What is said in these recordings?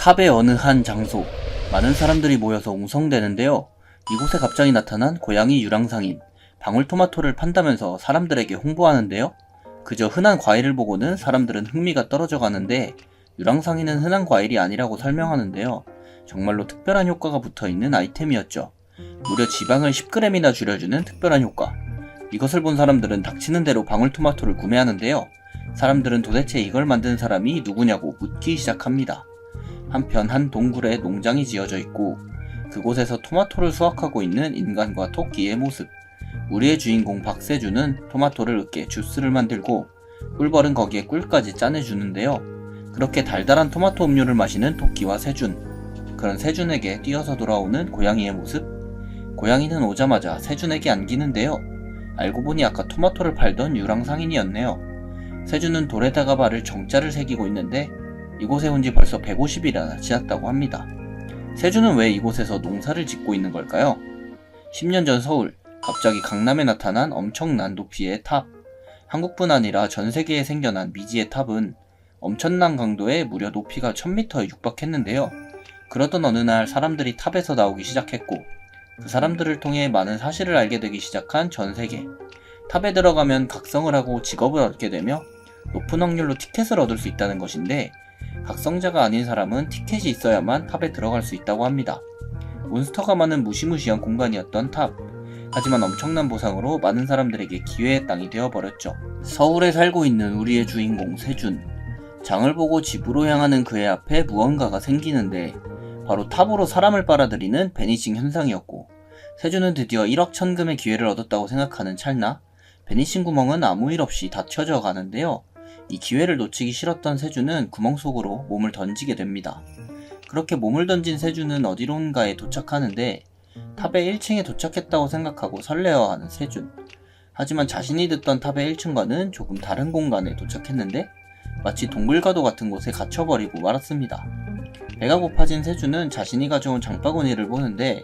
탑의 어느 한 장소, 많은 사람들이 모여서 웅성대는데요. 이곳에 갑자기 나타난 고양이 유랑상인, 방울토마토를 판다면서 사람들에게 홍보하는데요. 그저 흔한 과일을 보고는 사람들은 흥미가 떨어져 가는데 유랑상인은 흔한 과일이 아니라고 설명하는데요. 정말로 특별한 효과가 붙어있는 아이템이었죠. 무려 지방을 10g이나 줄여주는 특별한 효과. 이것을 본 사람들은 닥치는 대로 방울토마토를 구매하는데요. 사람들은 도대체 이걸 만든 사람이 누구냐고 묻기 시작합니다. 한편 한 동굴에 농장이 지어져 있고 그곳에서 토마토를 수확하고 있는 인간과 토끼의 모습. 우리의 주인공 박세준은 토마토를 으깨 주스를 만들고 꿀벌은 거기에 꿀까지 짜내주는데요. 그렇게 달달한 토마토 음료를 마시는 토끼와 세준. 그런 세준에게 뛰어서 돌아오는 고양이의 모습. 고양이는 오자마자 세준에게 안기는데요. 알고 보니 아까 토마토를 팔던 유랑상인이었네요. 세준은 돌에다가 발을 정자를 새기고 있는데 이곳에 온 지 벌써 150일이나 지났다고 합니다. 세준은 왜 이곳에서 농사를 짓고 있는 걸까요? 10년 전 서울, 갑자기 강남에 나타난 엄청난 높이의 탑. 한국뿐 아니라 전 세계에 생겨난 미지의 탑은 엄청난 강도에 무려 높이가 1000m에 육박했는데요. 그러던 어느 날 사람들이 탑에서 나오기 시작했고 그 사람들을 통해 많은 사실을 알게 되기 시작한 전 세계. 탑에 들어가면 각성을 하고 직업을 얻게 되며 높은 확률로 티켓을 얻을 수 있다는 것인데 각성자가 아닌 사람은 티켓이 있어야만 탑에 들어갈 수 있다고 합니다. 몬스터가 많은 무시무시한 공간이었던 탑. 하지만 엄청난 보상으로 많은 사람들에게 기회의 땅이 되어버렸죠. 서울에 살고 있는 우리의 주인공 세준. 장을 보고 집으로 향하는 그의 앞에 무언가가 생기는데 바로 탑으로 사람을 빨아들이는 베니싱 현상이었고 세준은 드디어 1억 천금의 기회를 얻었다고 생각하는 찰나 베니싱 구멍은 아무 일 없이 닫혀져 가는데요. 이 기회를 놓치기 싫었던 세준은 구멍 속으로 몸을 던지게 됩니다. 그렇게 몸을 던진 세준은 어디론가에 도착하는데 탑의 1층에 도착했다고 생각하고 설레어하는 세준. 하지만 자신이 듣던 탑의 1층과는 조금 다른 공간에 도착했는데 마치 동굴과도 같은 곳에 갇혀버리고 말았습니다. 배가 고파진 세준은 자신이 가져온 장바구니를 보는데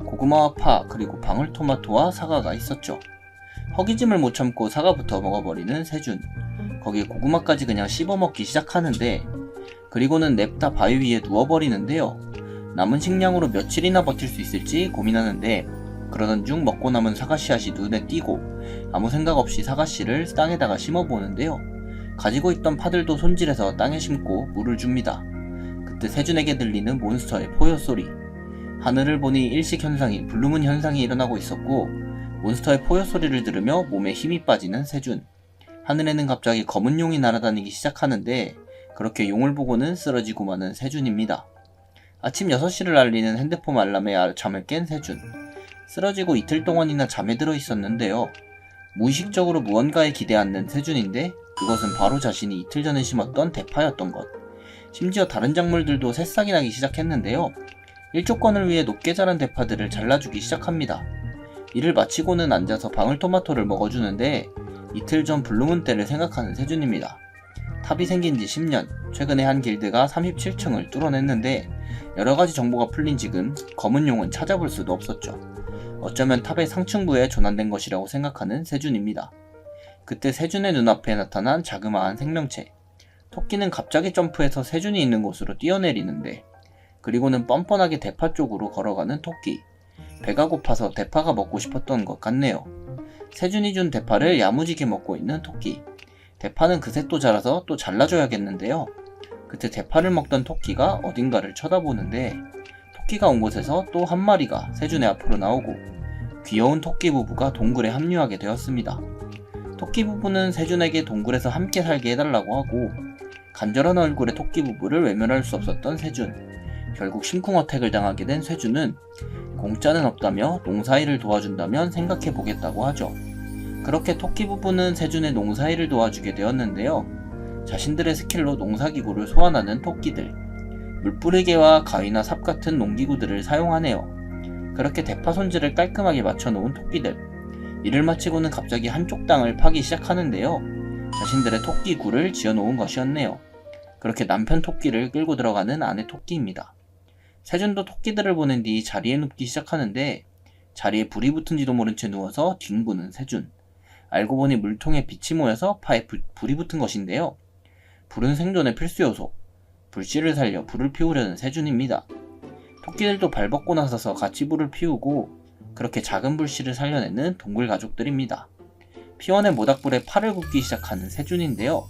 고구마와 파 그리고 방울토마토와 사과가 있었죠. 허기짐을 못 참고 사과부터 먹어버리는 세준. 거기에 고구마까지 그냥 씹어먹기 시작하는데 그리고는 냅다 바위 위에 누워버리는데요. 남은 식량으로 며칠이나 버틸 수 있을지 고민하는데 그러던 중 먹고 남은 사과씨앗이 눈에 띄고 아무 생각 없이 사과씨를 땅에다가 심어보는데요. 가지고 있던 파들도 손질해서 땅에 심고 물을 줍니다. 그때 세준에게 들리는 몬스터의 포효 소리. 하늘을 보니 일식현상이 블루문 현상이 일어나고 있었고 몬스터의 포효 소리를 들으며 몸에 힘이 빠지는 세준. 하늘에는 갑자기 검은 용이 날아다니기 시작하는데 그렇게 용을 보고는 쓰러지고 마는 세준입니다. 아침 6시를 알리는 핸드폰 알람에 잠을 깬 세준. 쓰러지고 이틀 동안이나 잠에 들어 있었는데요. 무의식적으로 무언가에 기대앉는 세준인데 그것은 바로 자신이 이틀 전에 심었던 대파였던 것. 심지어 다른 작물들도 새싹이 나기 시작했는데요. 일조권을 위해 높게 자란 대파들을 잘라주기 시작합니다. 이를 마치고는 앉아서 방울토마토를 먹어주는데 이틀 전 블루문 때를 생각하는 세준입니다. 탑이 생긴 지 10년, 최근에 한 길드가 37층을 뚫어냈는데 여러가지 정보가 풀린 지금 검은 용은 찾아볼 수도 없었죠. 어쩌면 탑의 상층부에 조난된 것이라고 생각하는 세준입니다. 그때 세준의 눈앞에 나타난 자그마한 생명체. 토끼는 갑자기 점프해서 세준이 있는 곳으로 뛰어내리는데 그리고는 뻔뻔하게 대파 쪽으로 걸어가는 토끼. 배가 고파서 대파가 먹고 싶었던 것 같네요. 세준이 준 대파를 야무지게 먹고 있는 토끼. 대파는 그새 또 자라서 또 잘라줘야겠는데요. 그때 대파를 먹던 토끼가 어딘가를 쳐다보는데 토끼가 온 곳에서 또 한 마리가 세준의 앞으로 나오고 귀여운 토끼 부부가 동굴에 합류하게 되었습니다. 토끼 부부는 세준에게 동굴에서 함께 살게 해달라고 하고 간절한 얼굴의 토끼 부부를 외면할 수 없었던 세준. 결국 심쿵어택을 당하게 된 세준은 공짜는 없다며 농사일을 도와준다면 생각해보겠다고 하죠. 그렇게 토끼 부부는 세준의 농사일을 도와주게 되었는데요. 자신들의 스킬로 농사기구를 소환하는 토끼들. 물뿌리개와 가위나 삽 같은 농기구들을 사용하네요. 그렇게 대파 손질을 깔끔하게 맞춰놓은 토끼들. 이를 마치고는 갑자기 한쪽 땅을 파기 시작하는데요. 자신들의 토끼굴을 지어놓은 것이었네요. 그렇게 남편 토끼를 끌고 들어가는 아내 토끼입니다. 세준도 토끼들을 보낸 뒤 자리에 눕기 시작하는데 자리에 불이 붙은지도 모른 채 누워서 뒹구는 세준. 알고 보니 물통에 빛이 모여서 파에 불이 붙은 것인데요. 불은 생존의 필수 요소. 불씨를 살려 불을 피우려는 세준입니다. 토끼들도 발벗고 나서서 같이 불을 피우고 그렇게 작은 불씨를 살려내는 동굴 가족들입니다. 피원의 모닥불에 팔을 굽기 시작하는 세준인데요.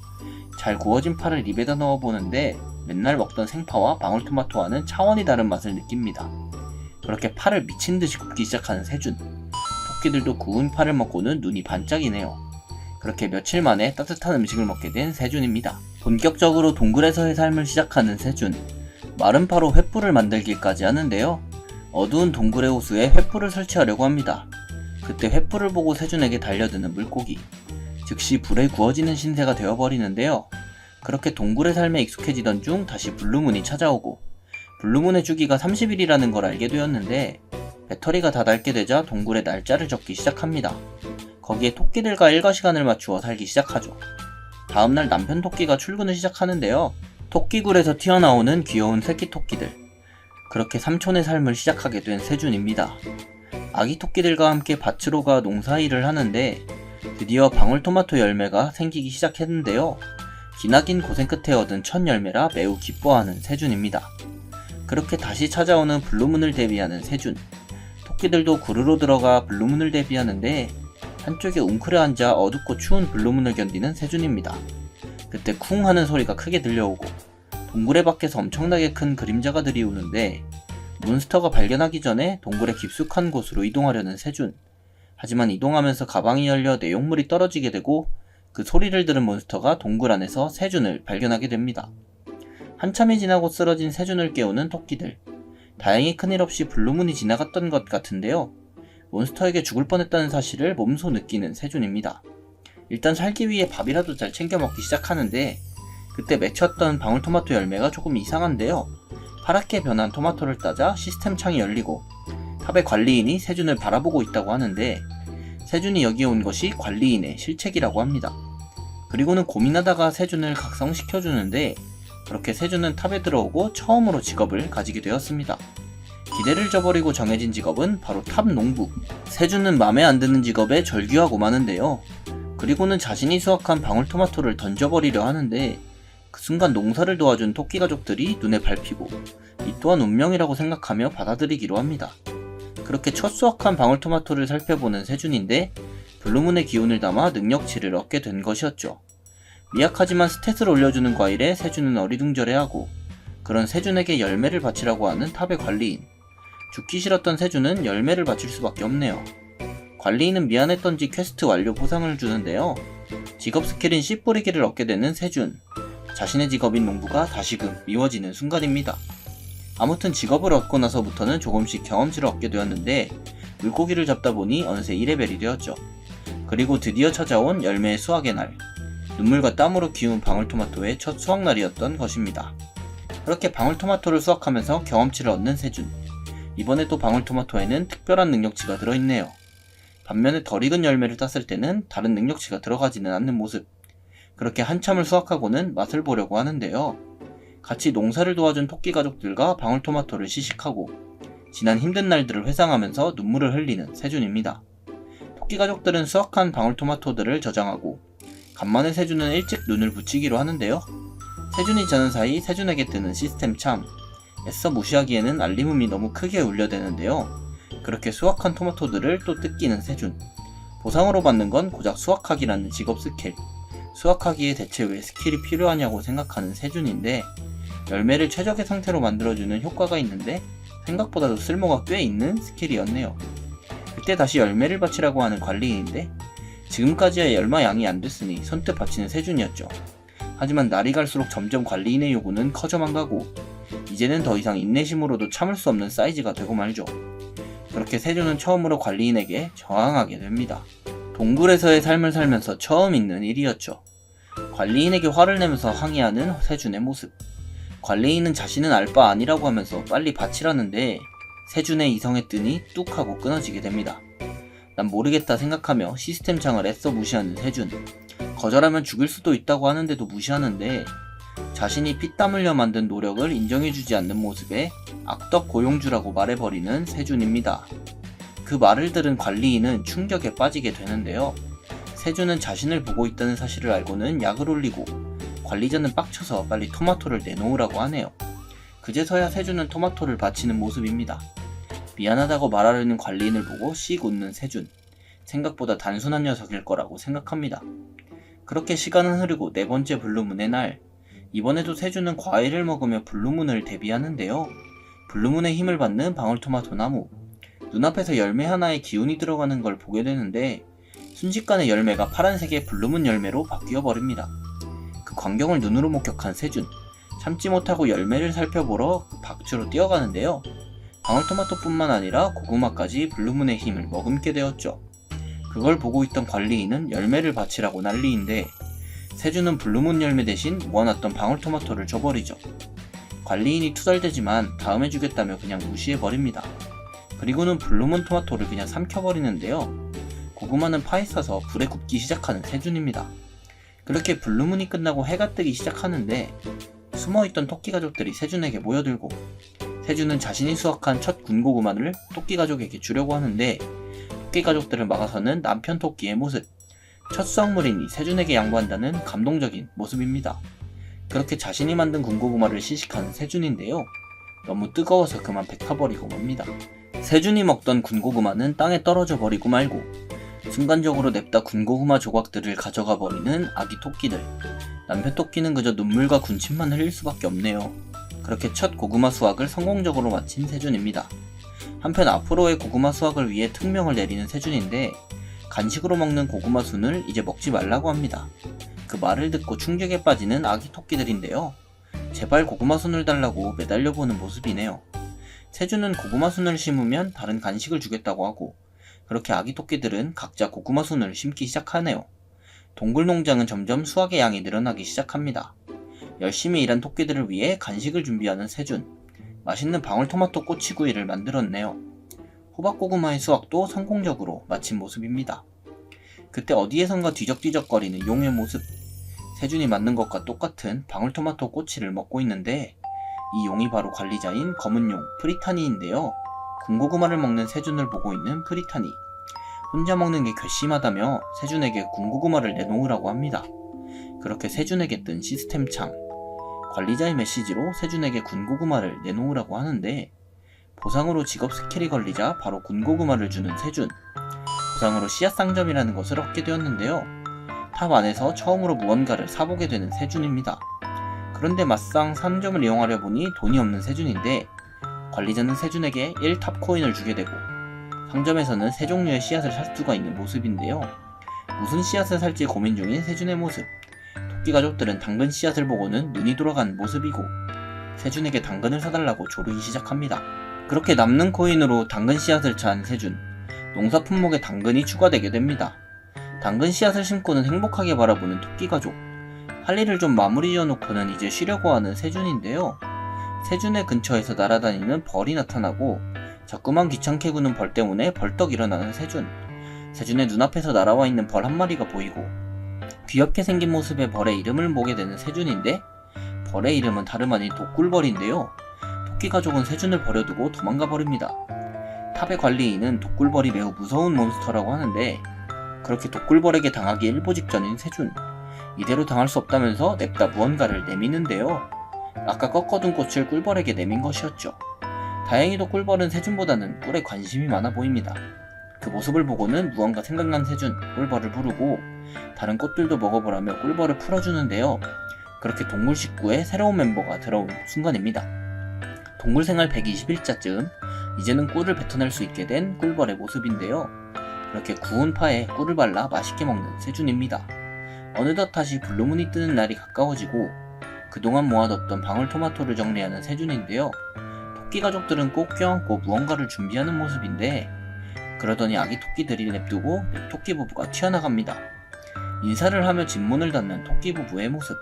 잘 구워진 팔을 입에다 넣어보는데 맨날 먹던 생파와 방울토마토와는 차원이 다른 맛을 느낍니다. 그렇게 팔을 미친듯이 굽기 시작하는 세준. 토끼들도 구운 팔을 먹고는 눈이 반짝이네요. 그렇게 며칠 만에 따뜻한 음식을 먹게 된 세준입니다. 본격적으로 동굴에서의 삶을 시작하는 세준. 마른 파로 횃불을 만들기까지 하는데요. 어두운 동굴의 호수에 횃불을 설치하려고 합니다. 그때 횃불을 보고 세준에게 달려드는 물고기. 즉시 불에 구워지는 신세가 되어버리는데요. 그렇게 동굴의 삶에 익숙해지던 중 다시 블루문이 찾아오고 블루문의 주기가 30일이라는 걸 알게 되었는데 배터리가 다 닳게 되자 동굴에 날짜를 적기 시작합니다. 거기에 토끼들과 일과 시간을 맞추어 살기 시작하죠. 다음날 남편 토끼가 출근을 시작하는데요. 토끼굴에서 튀어나오는 귀여운 새끼 토끼들. 그렇게 삼촌의 삶을 시작하게 된 세준입니다. 아기 토끼들과 함께 밭으로 가 농사일을 하는데 드디어 방울토마토 열매가 생기기 시작했는데요. 기나긴 고생 끝에 얻은 첫 열매라 매우 기뻐하는 세준입니다. 그렇게 다시 찾아오는 블루문을 대비하는 세준. 토끼들도 구르로 들어가 블루문을 대비하는데 한쪽에 웅크려 앉아 어둡고 추운 블루문을 견디는 세준입니다. 그때 쿵 하는 소리가 크게 들려오고 동굴의 밖에서 엄청나게 큰 그림자가 들이오는데 몬스터가 발견하기 전에 동굴의 깊숙한 곳으로 이동하려는 세준. 하지만 이동하면서 가방이 열려 내용물이 떨어지게 되고 그 소리를 들은 몬스터가 동굴 안에서 세준을 발견하게 됩니다. 한참이 지나고 쓰러진 세준을 깨우는 토끼들. 다행히 큰일 없이 블루문이 지나갔던 것 같은데요. 몬스터에게 죽을 뻔했다는 사실을 몸소 느끼는 세준입니다. 일단 살기 위해 밥이라도 잘 챙겨 먹기 시작하는데 그때 맺혔던 방울토마토 열매가 조금 이상한데요. 파랗게 변한 토마토를 따자 시스템 창이 열리고 탑의 관리인이 세준을 바라보고 있다고 하는데 세준이 여기에 온 것이 관리인의 실책이라고 합니다. 그리고는 고민하다가 세준을 각성시켜주는데 그렇게 세준은 탑에 들어오고 처음으로 직업을 가지게 되었습니다. 기대를 저버리고 정해진 직업은 바로 탑 농부. 세준은 맘에 안 드는 직업에 절규하고 마는데요. 그리고는 자신이 수확한 방울토마토를 던져버리려 하는데 그 순간 농사를 도와준 토끼 가족들이 눈에 밟히고 이 또한 운명이라고 생각하며 받아들이기로 합니다. 그렇게 첫 수확한 방울토마토를 살펴보는 세준인데 블루문의 기운을 담아 능력치를 얻게 된 것이었죠. 미약하지만 스탯을 올려주는 과일에 세준은 어리둥절해하고 그런 세준에게 열매를 바치라고 하는 탑의 관리인. 죽기 싫었던 세준은 열매를 바칠 수밖에 없네요. 관리인은 미안했던지 퀘스트 완료 보상을 주는데요. 직업 스킬인 씨 뿌리기를 얻게 되는 세준. 자신의 직업인 농부가 다시금 미워지는 순간입니다. 아무튼 직업을 얻고 나서부터는 조금씩 경험치를 얻게 되었는데 물고기를 잡다 보니 어느새 2레벨이 되었죠. 그리고 드디어 찾아온 열매의 수확의 날. 눈물과 땀으로 키운 방울토마토의 첫 수확날이었던 것입니다. 그렇게 방울토마토를 수확하면서 경험치를 얻는 세준. 이번에 또 방울토마토에는 특별한 능력치가 들어있네요. 반면에 덜 익은 열매를 땄을 때는 다른 능력치가 들어가지는 않는 모습. 그렇게 한참을 수확하고는 맛을 보려고 하는데요. 같이 농사를 도와준 토끼 가족들과 방울토마토를 시식하고 지난 힘든 날들을 회상하면서 눈물을 흘리는 세준입니다. 토끼 가족들은 수확한 방울토마토들을 저장하고 간만에 세준은 일찍 눈을 붙이기로 하는데요. 세준이 자는 사이 세준에게 뜨는 시스템 참. 애써 무시하기에는 알림음이 너무 크게 울려대는데요. 그렇게 수확한 토마토들을 또 뜯기는 세준. 보상으로 받는 건 고작 수확하기라는 직업 스킬. 수확하기에 대체 왜 스킬이 필요하냐고 생각하는 세준인데 열매를 최적의 상태로 만들어주는 효과가 있는데 생각보다도 쓸모가 꽤 있는 스킬이었네요. 그때 다시 열매를 바치라고 하는 관리인인데 지금까지야 열마 양이 안 됐으니 선뜻 바치는 세준이었죠. 하지만 날이 갈수록 점점 관리인의 요구는 커져만 가고 이제는 더 이상 인내심으로도 참을 수 없는 사이즈가 되고 말죠. 그렇게 세준은 처음으로 관리인에게 저항하게 됩니다. 동굴에서의 삶을 살면서 처음 있는 일이었죠. 관리인에게 화를 내면서 항의하는 세준의 모습. 관리인은 자신은 알 바 아니라고 하면서 빨리 바치라는데 세준의 이성에 뜨니 뚝 하고 끊어지게 됩니다. 난 모르겠다 생각하며 시스템 창을 애써 무시하는 세준. 거절하면 죽일 수도 있다고 하는데도 무시하는데 자신이 피땀 흘려 만든 노력을 인정해주지 않는 모습에 악덕 고용주라고 말해버리는 세준입니다. 그 말을 들은 관리인은 충격에 빠지게 되는데요. 세준은 자신을 보고 있다는 사실을 알고는 약을 올리고 관리자는 빡쳐서 빨리 토마토를 내놓으라고 하네요. 그제서야 세준은 토마토를 바치는 모습입니다. 미안하다고 말하려는 관리인을 보고 씩 웃는 세준. 생각보다 단순한 녀석일 거라고 생각합니다. 그렇게 시간은 흐르고 네 번째 블루문의 날. 이번에도 세준은 과일을 먹으며 블루문을 대비하는데요. 블루문의 힘을 받는 방울토마토 나무. 눈앞에서 열매 하나에 기운이 들어가는 걸 보게 되는데 순식간에 열매가 파란색의 블루문 열매로 바뀌어 버립니다. 그 광경을 눈으로 목격한 세준. 참지 못하고 열매를 살펴보러 밖으로 뛰어가는데요. 방울토마토뿐만 아니라 고구마까지 블루문의 힘을 머금게 되었죠. 그걸 보고 있던 관리인은 열매를 바치라고 난리인데 세준은 블루문 열매 대신 모아놨던 방울토마토를 줘버리죠. 관리인이 투덜대지만 다음에 주겠다며 그냥 무시해버립니다. 그리고는 블루문 토마토를 그냥 삼켜버리는데요. 고구마는 파헤쳐서 불에 굽기 시작하는 세준입니다. 그렇게 블루문이 끝나고 해가 뜨기 시작하는데 숨어있던 토끼 가족들이 세준에게 모여들고 세준은 자신이 수확한 첫 군고구마를 토끼 가족에게 주려고 하는데 토끼 가족들을 막아서는 남편 토끼의 모습. 첫 수확물이니 세준에게 양보한다는 감동적인 모습입니다. 그렇게 자신이 만든 군고구마를 시식하는 세준인데요. 너무 뜨거워서 그만 뱉어버리고 맙니다. 세준이 먹던 군고구마는 땅에 떨어져 버리고 말고 순간적으로 냅다 군고구마 조각들을 가져가 버리는 아기 토끼들. 남편 토끼는 그저 눈물과 군침만 흘릴 수밖에 없네요. 그렇게 첫 고구마 수확을 성공적으로 마친 세준입니다. 한편 앞으로의 고구마 수확을 위해 특명을 내리는 세준인데 간식으로 먹는 고구마 순을 이제 먹지 말라고 합니다. 그 말을 듣고 충격에 빠지는 아기 토끼들인데요. 제발 고구마 순을 달라고 매달려보는 모습이네요. 세준은 고구마 순을 심으면 다른 간식을 주겠다고 하고 그렇게 아기 토끼들은 각자 고구마 순을 심기 시작하네요. 동굴 농장은 점점 수확의 양이 늘어나기 시작합니다. 열심히 일한 토끼들을 위해 간식을 준비하는 세준. 맛있는 방울토마토 꼬치구이를 만들었네요. 호박고구마의 수확도 성공적으로 마친 모습입니다. 그때 어디에선가 뒤적뒤적거리는 용의 모습. 세준이 만든 것과 똑같은 방울토마토 꼬치를 먹고 있는데 이 용이 바로 관리자인 검은 용 프리타니인데요. 군고구마를 먹는 세준을 보고 있는 프리타니. 혼자 먹는 게 괘씸하다며 세준에게 군고구마를 내놓으라고 합니다. 그렇게 세준에게 뜬 시스템 창. 관리자의 메시지로 세준에게 군고구마를 내놓으라고 하는데 보상으로 직업 스킬이 걸리자 바로 군고구마를 주는 세준. 보상으로 씨앗 상점이라는 것을 얻게 되었는데요. 탑 안에서 처음으로 무언가를 사보게 되는 세준입니다. 그런데 막상 상점을 이용하려 보니 돈이 없는 세준인데 관리자는 세준에게 1탑 코인을 주게 되고 상점에서는 세 종류의 씨앗을 살 수가 있는 모습인데요. 무슨 씨앗을 살지 고민 중인 세준의 모습. 토끼 가족들은 당근 씨앗을 보고는 눈이 돌아간 모습이고 세준에게 당근을 사달라고 조르기 시작합니다. 그렇게 남는 코인으로 당근 씨앗을 찬 세준. 농사 품목에 당근이 추가되게 됩니다. 당근 씨앗을 심고는 행복하게 바라보는 토끼 가족. 할 일을 좀 마무리 지어놓고는 이제 쉬려고 하는 세준인데요. 세준의 근처에서 날아다니는 벌이 나타나고 자꾸만 귀찮게 구는 벌 때문에 벌떡 일어나는 세준. 세준의 눈앞에서 날아와 있는 벌 한 마리가 보이고 귀엽게 생긴 모습의 벌의 이름을 모게 되는 세준인데 벌의 이름은 다름 아닌 독꿀벌인데요. 토끼 가족은 세준을 버려두고 도망가 버립니다. 탑의 관리인은 독꿀벌이 매우 무서운 몬스터라고 하는데 그렇게 독꿀벌에게 당하기 일보 직전인 세준. 이대로 당할 수 없다면서 냅다 무언가를 내미는데요. 아까 꺾어둔 꽃을 꿀벌에게 내민 것이었죠. 다행히도 꿀벌은 세준보다는 꿀에 관심이 많아 보입니다. 그 모습을 보고는 무언가 생각난 세준, 꿀벌을 부르고 다른 꽃들도 먹어보라며 꿀벌을 풀어주는데요. 그렇게 동물 식구에 새로운 멤버가 들어온 순간입니다. 동물생활 120일차쯤 이제는 꿀을 뱉어낼 수 있게 된 꿀벌의 모습인데요. 그렇게 구운 파에 꿀을 발라 맛있게 먹는 세준입니다. 어느덧 다시 블루문이 뜨는 날이 가까워지고 그동안 모아뒀던 방울토마토를 정리하는 세준인데요. 토끼 가족들은 꼭 껴안고 무언가를 준비하는 모습인데 그러더니 아기 토끼들이 냅두고 토끼 부부가 튀어나갑니다. 인사를 하며 집문을 닫는 토끼 부부의 모습.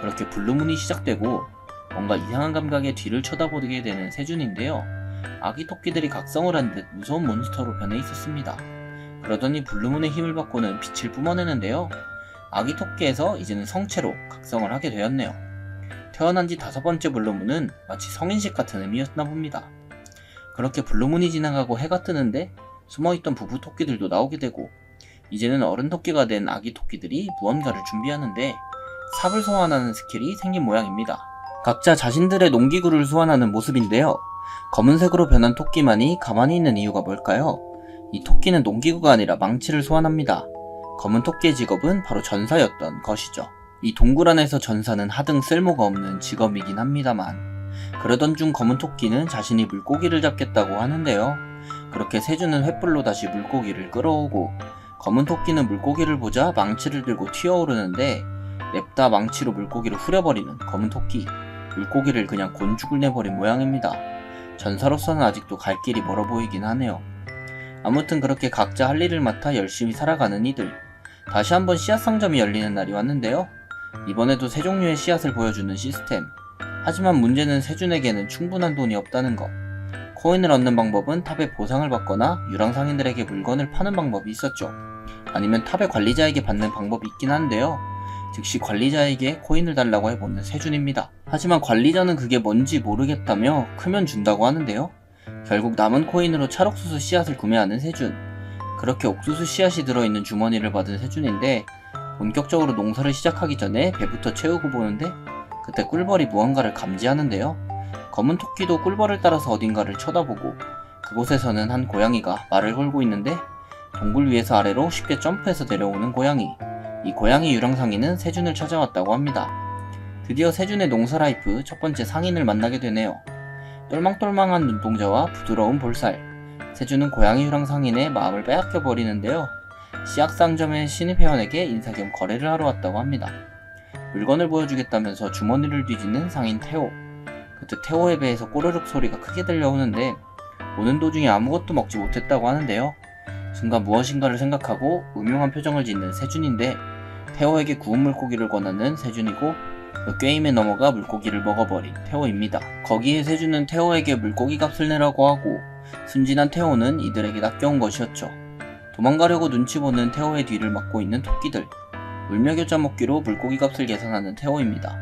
그렇게 블루문이 시작되고 뭔가 이상한 감각에 뒤를 쳐다보게 되는 세준인데요. 아기 토끼들이 각성을 한 듯 무서운 몬스터로 변해 있었습니다. 그러더니 블루문의 힘을 받고는 빛을 뿜어내는데요. 아기 토끼에서 이제는 성체로 각성을 하게 되었네요. 태어난 지 5번째 블루문은 마치 성인식 같은 의미였나 봅니다. 그렇게 블루문이 지나가고 해가 뜨는데 숨어있던 부부 토끼들도 나오게 되고 이제는 어른 토끼가 된 아기 토끼들이 무언가를 준비하는데 삽을 소환하는 스킬이 생긴 모양입니다. 각자 자신들의 농기구를 소환하는 모습인데요. 검은색으로 변한 토끼만이 가만히 있는 이유가 뭘까요? 이 토끼는 농기구가 아니라 망치를 소환합니다. 검은 토끼의 직업은 바로 전사였던 것이죠. 이 동굴 안에서 전사는 하등 쓸모가 없는 직업이긴 합니다만, 그러던 중 검은 토끼는 자신이 물고기를 잡겠다고 하는데요. 그렇게 세주는 횃불로 다시 물고기를 끌어오고, 검은 토끼는 물고기를 보자 망치를 들고 튀어오르는데 냅다 망치로 물고기를 후려버리는 검은 토끼. 물고기를 그냥 곤죽을 내버린 모양입니다. 전사로서는 아직도 갈 길이 멀어 보이긴 하네요. 아무튼 그렇게 각자 할 일을 맡아 열심히 살아가는 이들. 다시 한번 씨앗 상점이 열리는 날이 왔는데요. 이번에도 세 종류의 씨앗을 보여주는 시스템. 하지만 문제는 세준에게는 충분한 돈이 없다는 것. 코인을 얻는 방법은 탑에 보상을 받거나 유랑상인들에게 물건을 파는 방법이 있었죠. 아니면 탑의 관리자에게 받는 방법이 있긴 한데요. 즉시 관리자에게 코인을 달라고 해보는 세준입니다. 하지만 관리자는 그게 뭔지 모르겠다며 크면 준다고 하는데요. 결국 남은 코인으로 찰옥수수 씨앗을 구매하는 세준. 그렇게 옥수수 씨앗이 들어있는 주머니를 받은 세준인데, 본격적으로 농사를 시작하기 전에 배부터 채우고 보는데 그때 꿀벌이 무언가를 감지하는데요. 검은 토끼도 꿀벌을 따라서 어딘가를 쳐다보고, 그곳에서는 한 고양이가 말을 걸고 있는데 동굴 위에서 아래로 쉽게 점프해서 내려오는 고양이. 이 고양이 유랑상인은 세준을 찾아왔다고 합니다. 드디어 세준의 농사 라이프 첫 번째 상인을 만나게 되네요. 똘망똘망한 눈동자와 부드러운 볼살. 세준은 고양이 유랑상인의 마음을 빼앗겨 버리는데요. 씨앗상점의 신입회원에게 인사 겸 거래를 하러 왔다고 합니다. 물건을 보여주겠다면서 주머니를 뒤지는 상인 태호. 그때 태호의 배에서 꼬르륵 소리가 크게 들려오는데 오는 도중에 아무것도 먹지 못했다고 하는데요. 순간 무엇인가를 생각하고 음흉한 표정을 짓는 세준인데, 태호에게 구운 물고기를 권하는 세준이고 게임에 넘어가 물고기를 먹어버린 태호입니다. 거기에 세준은 태호에게 물고기 값을 내라고 하고, 순진한 태호는 이들에게 낚여온 것이었죠. 도망가려고 눈치 보는 태호의 뒤를 막고 있는 토끼들. 울며교자 먹기로 물고기 값을 계산하는 태호입니다.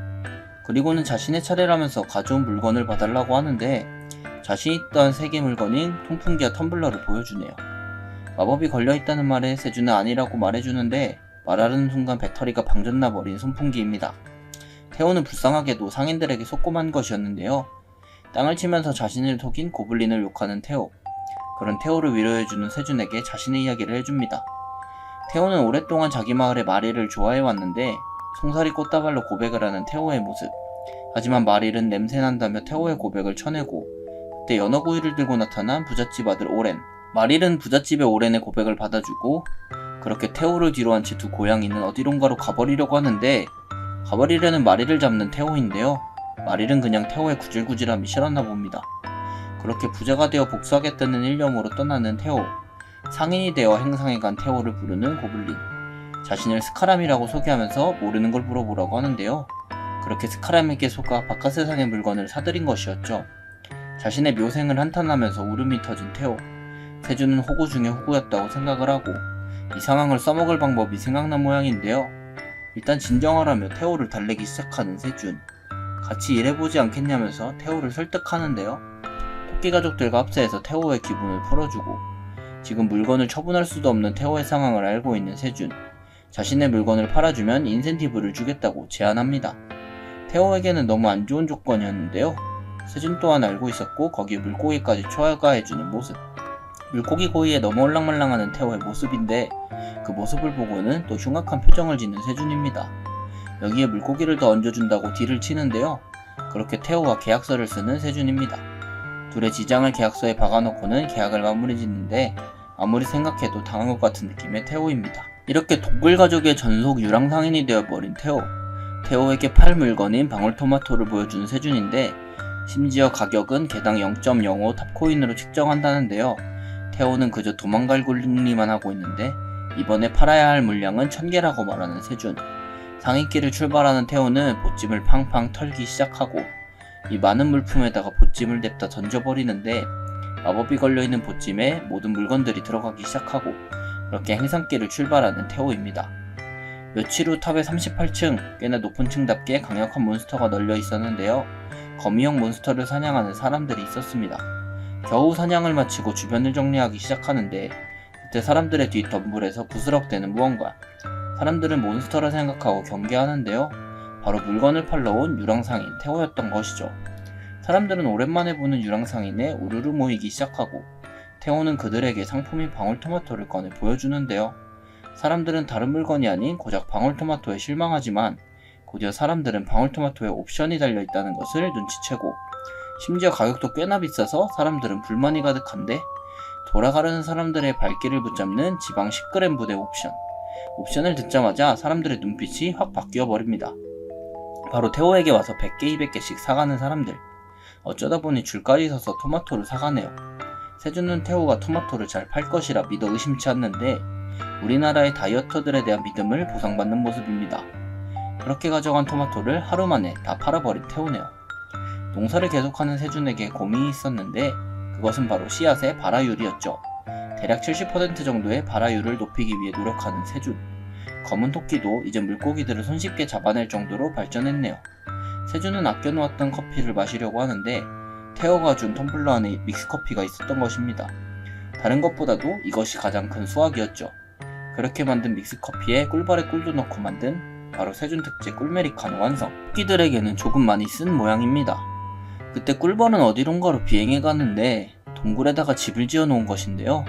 그리고는 자신의 차례라면서 가져온 물건을 봐달라고 하는데, 자신 있던 세 개 물건인 통풍기와 텀블러를 보여주네요. 마법이 걸려있다는 말에 세준은 아니라고 말해주는데, 말하는 순간 배터리가 방전나버린 선풍기입니다. 태호는 불쌍하게도 상인들에게 속고만 것이었는데요. 땅을 치면서 자신을 속인 고블린을 욕하는 태호. 그런 태호를 위로해주는 세준에게 자신의 이야기를 해줍니다. 태호는 오랫동안 자기 마을의 마리를 좋아해왔는데 송사리 꽃다발로 고백을 하는 태호의 모습. 하지만 마릴은 냄새난다며 태호의 고백을 쳐내고, 그때 연어구이를 들고 나타난 부잣집 아들 오렌. 마릴은 부잣집의 오렌의 고백을 받아주고, 그렇게 태호를 뒤로 한 채 두 고양이는 어디론가로 가버리려고 하는데, 가버리려는 마릴을 잡는 태호인데요. 마릴은 그냥 태호의 구질구질함이 싫었나 봅니다. 그렇게 부자가 되어 복수하겠다는 일념으로 떠나는 태호. 상인이 되어 행상에 간 태호를 부르는 고블린. 자신을 스카람이라고 소개하면서 모르는 걸 물어보라고 하는데요. 그렇게 스카람에게 속아 바깥 세상의 물건을 사들인 것이었죠. 자신의 묘생을 한탄하면서 울음이 터진 태호. 세준은 호구 중에 호구였다고 생각을 하고 이 상황을 써먹을 방법이 생각난 모양인데요. 일단 진정하라며 태호를 달래기 시작하는 세준. 같이 일해보지 않겠냐면서 태호를 설득하는데요. 토끼 가족들과 합세해서 태호의 기분을 풀어주고, 지금 물건을 처분할 수도 없는 태호의 상황을 알고 있는 세준. 자신의 물건을 팔아주면 인센티브를 주겠다고 제안합니다. 태호에게는 너무 안 좋은 조건이었는데요. 세준 또한 알고 있었고 거기에 물고기까지 초과해주는 모습. 물고기 고기에 너무 올랑말랑하는 태호의 모습인데, 그 모습을 보고는 또 흉악한 표정을 짓는 세준입니다. 여기에 물고기를 더 얹어준다고 딜을 치는데요. 그렇게 태호와 계약서를 쓰는 세준입니다. 둘의 지장을 계약서에 박아놓고는 계약을 마무리 짓는데, 아무리 생각해도 당한 것 같은 느낌의 태호입니다. 이렇게 동굴 가족의 전속 유랑상인이 되어버린 태호. 태호에게 팔 물건인 방울토마토를 보여주는 세준인데, 심지어 가격은 개당 0.05 탑코인으로 측정한다는데요. 태호는 그저 도망갈 굴리만 하고 있는데, 이번에 팔아야 할 물량은 1000개라고 말하는 세준. 상인길을 출발하는 태호는 보찜을 팡팡 털기 시작하고, 이 많은 물품에다가 보찜을 냅다 던져버리는데, 마법이 걸려있는 보찜에 모든 물건들이 들어가기 시작하고, 그렇게 행상길을 출발하는 태호입니다. 며칠 후 탑의 38층, 꽤나 높은 층답게 강력한 몬스터가 널려 있었는데요. 거미형 몬스터를 사냥하는 사람들이 있었습니다. 겨우 사냥을 마치고 주변을 정리하기 시작하는데, 그때 사람들의 뒷 덤불에서 부스럭대는 무언가. 사람들은 몬스터라 생각하고 경계하는데요. 바로 물건을 팔러 온 유랑상인 태호였던 것이죠. 사람들은 오랜만에 보는 유랑상인에 우르르 모이기 시작하고 태호는 그들에게 상품인 방울토마토를 꺼내 보여주는데요. 사람들은 다른 물건이 아닌 고작 방울토마토에 실망하지만 곧이어 사람들은 방울토마토에 옵션이 달려있다는 것을 눈치채고 심지어 가격도 꽤나 비싸서 사람들은 불만이 가득한데 돌아가려는 사람들의 발길을 붙잡는 지방 10g 부대 옵션을 듣자마자 사람들의 눈빛이 확 바뀌어 버립니다. 바로 태호에게 와서 100개 200개씩 사가는 사람들. 어쩌다 보니 줄까지 서서 토마토를 사가네요. 세준은 태호가 토마토를 잘 팔 것이라 믿어 의심치 않는데 우리나라의 다이어터들에 대한 믿음을 보상받는 모습입니다. 그렇게 가져간 토마토를 하루 만에 다 팔아버린 태호네요. 농사를 계속하는 세준에게 고민이 있었는데 그것은 바로 씨앗의 발화율이었죠. 대략 70% 정도의 발화율을 높이기 위해 노력하는 세준. 검은 토끼도 이제 물고기들을 손쉽게 잡아낼 정도로 발전했네요. 세준은 아껴놓았던 커피를 마시려고 하는데 태호가 준 텀블러 안에 믹스커피가 있었던 것입니다. 다른 것보다도 이것이 가장 큰 수확이었죠. 그렇게 만든 믹스커피에 꿀벌에 꿀도 넣고 만든 바로 세준 특제 꿀메리카노 완성. 토끼들에게는 조금 많이 쓴 모양입니다. 그때 꿀벌은 어디론가로 비행해 가는데 동굴에다가 집을 지어 놓은 것인데요.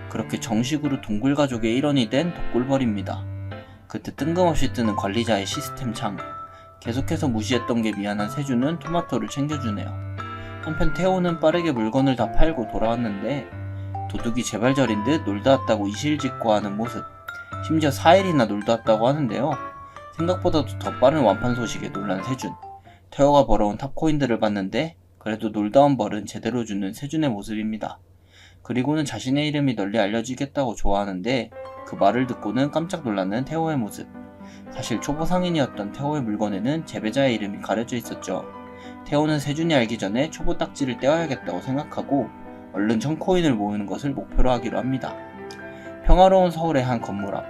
그렇게 정식으로 동굴 가족의 일원이 된 독꿀벌입니다. 그때 뜬금없이 뜨는 관리자의 시스템 창. 계속해서 무시했던 게 미안한 세준은 토마토를 챙겨주네요. 한편 태호는 빠르게 물건을 다 팔고 돌아왔는데 도둑이 제발저린 듯 놀다 왔다고 이실직고 하는 모습. 심지어 4일이나 놀다 왔다고 하는데요. 생각보다도 더 빠른 완판 소식에 놀란 세준. 태호가 벌어온 탑코인들을 봤는데 그래도 놀다 온 벌은 제대로 주는 세준의 모습입니다. 그리고는 자신의 이름이 널리 알려지겠다고 좋아하는데 그 말을 듣고는 깜짝 놀라는 태호의 모습. 사실 초보 상인이었던 태호의 물건에는 재배자의 이름이 가려져 있었죠. 태호는 세준이 알기 전에 초보 딱지를 떼어야겠다고 생각하고 얼른 1000코인을 모으는 것을 목표로 하기로 합니다. 평화로운 서울의 한 건물 앞.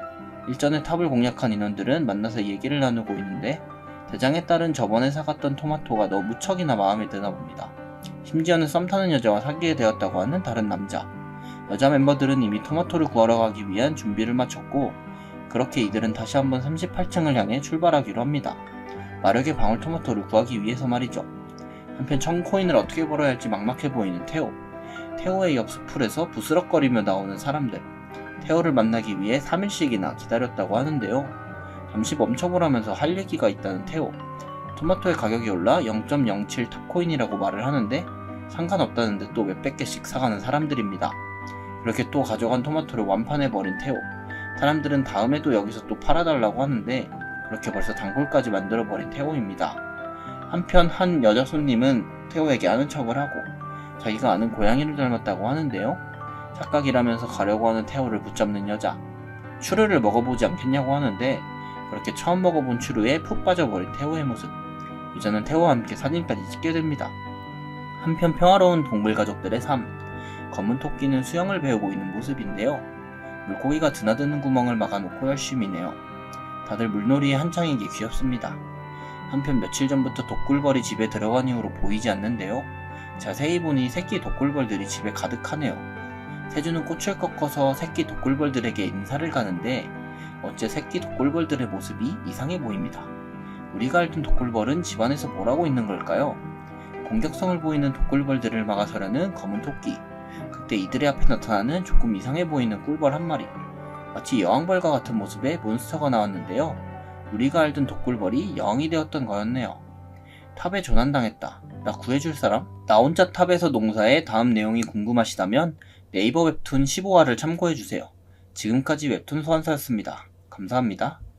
일전에 탑을 공략한 인원들은 만나서 얘기를 나누고 있는데 대장에 딸은 저번에 사갔던 토마토가 너무 무척이나 마음에 드나 봅니다. 심지어는 썸 타는 여자와 사귀게 되었다고 하는 다른 남자. 여자 멤버들은 이미 토마토를 구하러 가기 위한 준비를 마쳤고 그렇게 이들은 다시 한번 38층을 향해 출발하기로 합니다. 마력의 방울토마토를 구하기 위해서 말이죠. 한편 1000코인을 어떻게 벌어야 할지 막막해 보이는 태호. 태호의 옆 수풀에서 부스럭거리며 나오는 사람들. 태호를 만나기 위해 3일씩이나 기다렸다고 하는데요. 잠시 멈춰보라면서 할 얘기가 있다는 태호. 토마토의 가격이 올라 0.07 탑코인이라고 말을 하는데 상관없다는데 또 몇백 개씩 사가는 사람들입니다. 그렇게 또 가져간 토마토를 완판해버린 태호. 사람들은 다음에도 여기서 또 팔아달라고 하는데 그렇게 벌써 단골까지 만들어버린 태호입니다. 한편 한 여자 손님은 태호에게 아는 척을 하고 자기가 아는 고양이를 닮았다고 하는데요. 착각이라면서 가려고 하는 태호를 붙잡는 여자. 추르를 먹어보지 않겠냐고 하는데 그렇게 처음 먹어본 추르에 푹 빠져버린 태호의 모습. 여자는 태호와 함께 사진까지 찍게 됩니다. 한편 평화로운 동물 가족들의 삶. 검은 토끼는 수영을 배우고 있는 모습인데요. 물고기가 드나드는 구멍을 막아놓고 열심히 내요. 다들 물놀이에 한창이기에 귀엽습니다. 한편 며칠 전부터 독꿀벌이 집에 들어간 이후로 보이지 않는데요. 자세히 보니 새끼 독꿀벌들이 집에 가득하네요. 세준은 꽃을 꺾어서 새끼 독꿀벌들에게 인사를 가는데 어째 새끼 독꿀벌들의 모습이 이상해 보입니다. 우리가 알던 독꿀벌은 집안에서 뭘 하고 있는 걸까요? 공격성을 보이는 독꿀벌들을 막아서려는 검은 토끼. 그때 이들의 앞에 나타나는 조금 이상해 보이는 꿀벌 한 마리. 마치 여왕벌과 같은 모습의 몬스터가 나왔는데요. 우리가 알던 독꿀벌이 여왕이 되었던 거였네요. 탑에 조난당했다. 나 구해줄 사람? 나 혼자 탑에서 농사해 다음 내용이 궁금하시다면 네이버 웹툰 15화를 참고해주세요. 지금까지 웹툰 소환사였습니다. 감사합니다.